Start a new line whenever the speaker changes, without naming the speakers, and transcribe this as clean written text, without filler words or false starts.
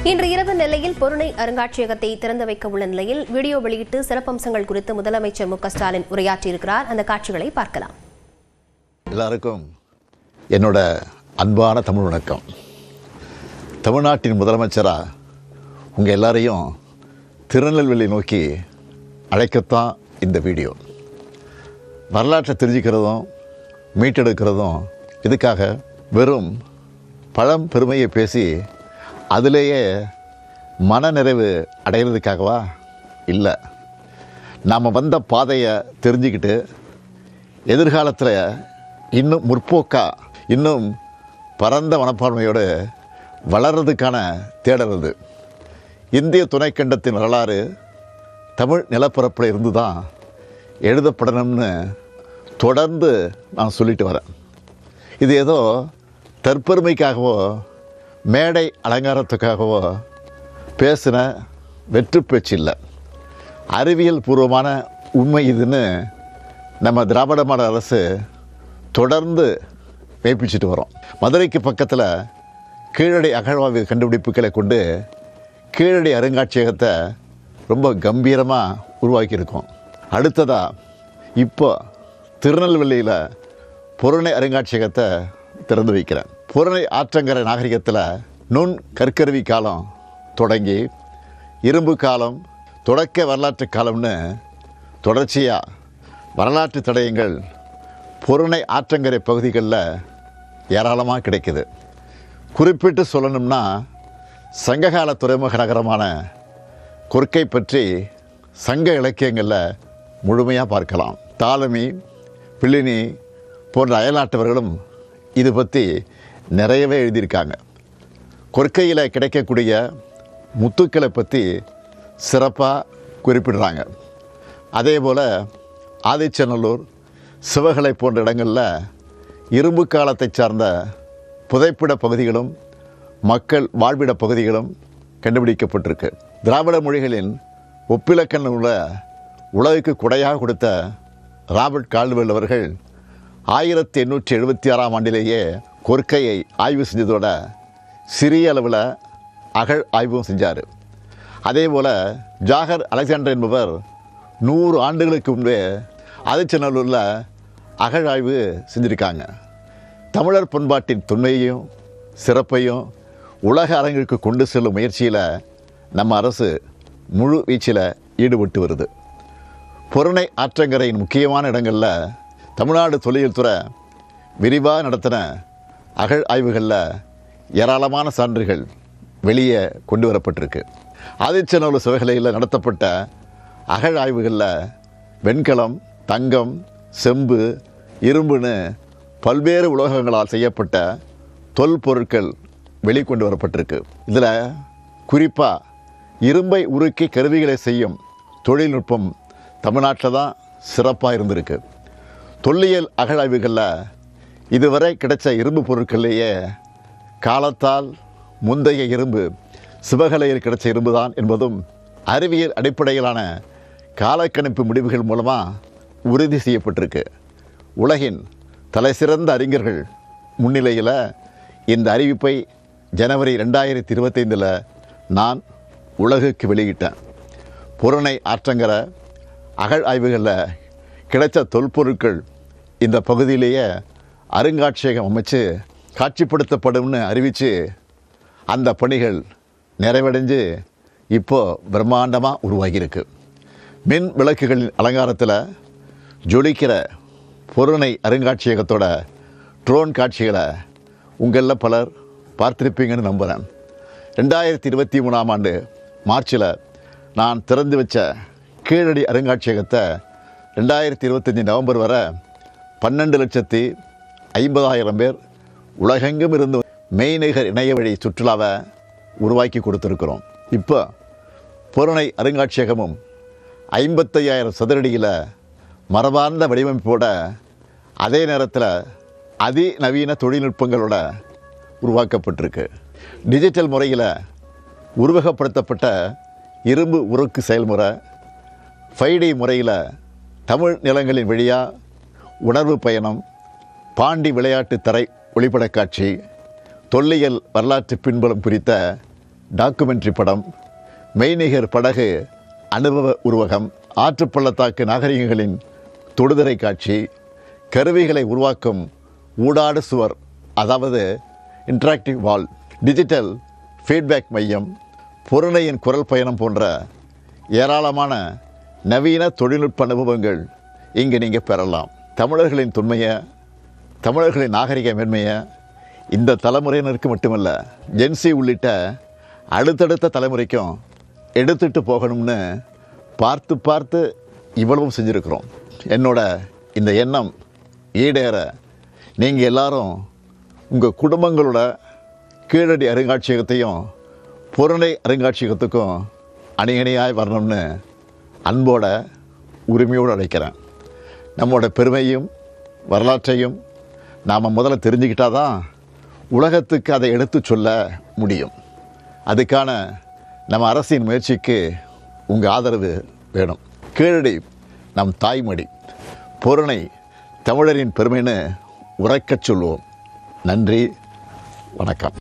இன்று இரவு நெல்லையில் பொருணை அருங்காட்சியகத்தை திறந்து வைக்க உள்ள நிலையில் வீடியோ வெளியிட்டு சிறப்பம்சங்கள் குறித்து முதலமைச்சர் மு.க.ஸ்டாலின் உரையாற்றியிருக்கிறார். அந்த காட்சிகளை பார்க்கலாம்.
எல்லாருக்கும் என்னோட அன்பான தமிழ் வணக்கம். தமிழ்நாட்டின் முதலமைச்சராக உங்கள் எல்லாரையும் திருநெல்வேலி நோக்கி அழைக்கத்தான் இந்த வீடியோ. வரலாற்றை தெரிஞ்சுக்கிறதும் மீட்டெடுக்கிறதும் இதுக்காக வெறும் பழம் பெருமையை பேசி அதிலேயே மனநிறைவு அடைகிறதுக்காகவா? இல்லை. நாம் வந்த பாதையை தெரிஞ்சுக்கிட்டு எதிர்காலத்தில் இன்னும் முற்போக்காக இன்னும் பரந்த மனப்பான்மையோடு வளர்கிறதுக்கான தேடல் இது. இந்திய துணைக்கண்டத்தின் வரலாறு தமிழ் நிலப்பரப்பில் இருந்து தான் எழுதப்படணும்னு தொடர்ந்து நான் சொல்லிட்டு வரேன். இது ஏதோ தற்பெருமைக்காகவோ மேடை அலங்காரத்துக்காகவோ பேசின வெற்று பேச்சு இல்லை. அறிவியல் பூர்வமான உண்மை இதுன்னு நம்ம திராவிட மாடல் அரசு தொடர்ந்து மெய்ப்பிச்சுட்டு வரோம். மதுரைக்கு பக்கத்தில் கீழடி அகழ்வாய்வு கண்டுபிடிப்புகளை கொண்டு கீழடி அருங்காட்சியகத்தை ரொம்ப கம்பீரமாக உருவாக்கியிருக்கோம். அடுத்ததாக இப்போ திருநெல்வேலியில் பொருணை அருங்காட்சியகத்தை திறந்து வைக்கிறேன். பொருணை ஆற்றங்கரை நாகரிகத்தில் நுண் கற்கருவி காலம் தொடங்கி இரும்பு காலம், தொடக்க வரலாற்று காலம்னு தொடர்ச்சியாக வரலாற்று தடயங்கள் பொருணை ஆற்றங்கரை பகுதிகளில் ஏராளமாக கிடைக்குது. குறிப்பிட்டு சொல்லணும்னா சங்ககால துறைமுக நகரமான கொர்க்கை பற்றி சங்க இலக்கியங்களில் முழுமையாக பார்க்கலாம். தாலமி, பிளினி போன்ற அயல்நாட்டவர்களும் இது பற்றி நிறையவே எழுதியிருக்காங்க. கொர்க்கையில் கிடைக்கக்கூடிய முத்துக்களை பற்றி சிறப்பாக குறிப்பிடுறாங்க. அதே போல் ஆதிச்சநல்லூர், சிவகலை போன்ற இடங்களில் இரும்பு காலத்தை சார்ந்த புதைப்பிட பகுதிகளும் மக்கள் வாழ்விட பகுதிகளும் கண்டுபிடிக்கப்பட்டிருக்கு. திராவிட மொழிகளின் ஒப்பிலக்கண நூலை உலகுக்கு கொடையாக கொடுத்த ராபர்ட் கால்டுவெல் அவர்கள் 1876ஆம் ஆண்டிலேயே கொர்க்கையை ஆய்வு செஞ்சதோட சிறிய அளவில் அகழ் ஆய்வும் செஞ்சார். அதே போல் ஜாகர் அலெக்சாண்டர் என்பவர் 100 ஆண்டுகளுக்கு முன்பே ஆதிச்சநல்லூரில் அகழ் ஆய்வு செஞ்சுருக்காங்க. தமிழர் பண்பாட்டின் தொன்மையையும் சிறப்பையும் உலக அரங்கிற்கு கொண்டு செல்லும் முயற்சியில் நம்ம அரசு முழு வீச்சில் ஈடுபட்டு வருது. பொருணை ஆற்றங்கரையின் முக்கியமான இடங்களில் தமிழ்நாடு தொல்லியல் துறை விரிவாக நடத்தின அகழ் ஆய்வுகளில் ஏராளமான சான்றுகள் வெளியே கொண்டு வரப்பட்டிருக்கு. ஆதிச்சநல்லூர் சிவகலையில் நடத்தப்பட்ட அகழ் ஆய்வுகளில் வெண்கலம், தங்கம், செம்பு, இரும்புன்னு பல்வேறு உலோகங்களால் செய்யப்பட்ட தொல்பொருட்கள் வெளிக்கொண்டு வரப்பட்டிருக்கு. இதில் குறிப்பாக இரும்பை உருக்கி கருவிகளை செய்யும் தொழில்நுட்பம் தமிழ்நாட்டில் தான் சிறப்பாக இருந்திருக்கு. தொல்லியல் அகழாய்வுகளில் இதுவரை கிடைச்ச இரும்பு பொருட்கள்லேயே காலத்தால் முந்தைய இரும்பு சிவகலையில் கிடைச்ச இரும்பு தான் என்பதும் அறிவியல் அடிப்படையிலான காலக்கணிப்பு முடிவுகள் மூலமாக உறுதி செய்யப்பட்டிருக்கு. உலகின் தலைசிறந்த அறிஞர்கள் முன்னிலையில் இந்த அறிவிப்பை ஜனவரி 2025 நான் உலகுக்கு வெளியிட்டேன். பொருணை ஆற்றங்கரை அகழ் ஆய்வுகளில் கிடைச்ச தொல்பொருட்கள் இந்த பகுதியிலேயே அருங்காட்சியகம் அமைச்சு காட்சிப்படுத்தப்படும்னு அறிவித்து அந்த பணிகள் நிறைவடைஞ்சு இப்போது பிரம்மாண்டமாக உருவாகியிருக்கு. மின் விளக்குகளின் அலங்காரத்தில் ஜொலிக்கிற பொருணை அருங்காட்சியகத்தோட ட்ரோன் காட்சிகளை உங்களில் பலர் பார்த்திருப்பீங்கன்னு நம்புகிறேன். 2023ஆம் ஆண்டு மார்ச்சில் நான் திறந்து வச்ச கீழடி அருங்காட்சியகத்தை 2025 நவம்பர் வரை 12,50,000 பேர் உலகெங்கும் இருந்து மெய்நிகர் இணைய வழி சுற்றுலாவை உருவாக்கி கொடுத்துருக்குறோம். இப்போ பொருணை அருங்காட்சியகமும் 55,000 சதுரடியில் மரபார்ந்த வடிவமைப்போட அதே நேரத்தில் அதிநவீன தொழில்நுட்பங்களோட உருவாக்கப்பட்டிருக்கு. டிஜிட்டல் முறையில் உருவகப்படுத்தப்பட்ட இரும்பு உருக்கு செயல்முறை, 5D முறையில் தமிழ் நிலங்களின் வழியாக உணர்வு பயணம், பாண்டி விளையாட்டு தரை ஒளிப்படக் காட்சி, தொல்லியல் வரலாற்று பின்புலம் குறித்த டாக்குமெண்ட்ரி படம், மெய்நிகர் படகு அனுபவ உருவகம், ஆற்றுப்பள்ளத்தாக்கு நாகரிகங்களின் தொடுதிரை காட்சி, கருவிகளை உருவாக்கும் ஊடாடு சுவர், அதாவது இன்டராக்டிவ் வால், டிஜிட்டல் ஃபீட்பேக் மையம், பொருணையின் குரல் பயணம் போன்ற ஏராளமான நவீன தொழில்நுட்ப அனுபவங்கள் இங்கே நீங்கள் பெறலாம். தமிழர்களின் தொன்மையை, தமிழர்களின் நாகரிக மேன்மையை இந்த தலைமுறையினருக்கு மட்டுமல்ல, ஜென்சி உள்ளிட்ட அடுத்தடுத்த தலைமுறைக்கும் எடுத்துகிட்டு போகணும்னு பார்த்து பார்த்து இவ்வளவும் செஞ்சுருக்கிறோம். என்னோட இந்த எண்ணம் ஈடேற நீங்கள் எல்லாரும் உங்கள் குடும்பங்களோட கீழடி அருங்காட்சியகத்தையும் பொருணை அருங்காட்சியகத்துக்கும் அணியணியாய் வரணும்னு அன்போட உரிமையோடு அழைக்கிறேன். நம்மளோட பெருமையும் வரலாற்றையும் நாம் முதல்ல தெரிஞ்சுக்கிட்டால் தான் உலகத்துக்கு அதை எடுத்து சொல்ல முடியும். அதுக்கான நம்ம அரசின் முயற்சிக்கு உங்கள் ஆதரவு வேணும். கீழடி நம் தாய்மொழி, பொருணை தமிழரின் பெருமைன்னு உரைக்கச் சொல்வோம். நன்றி, வணக்கம்.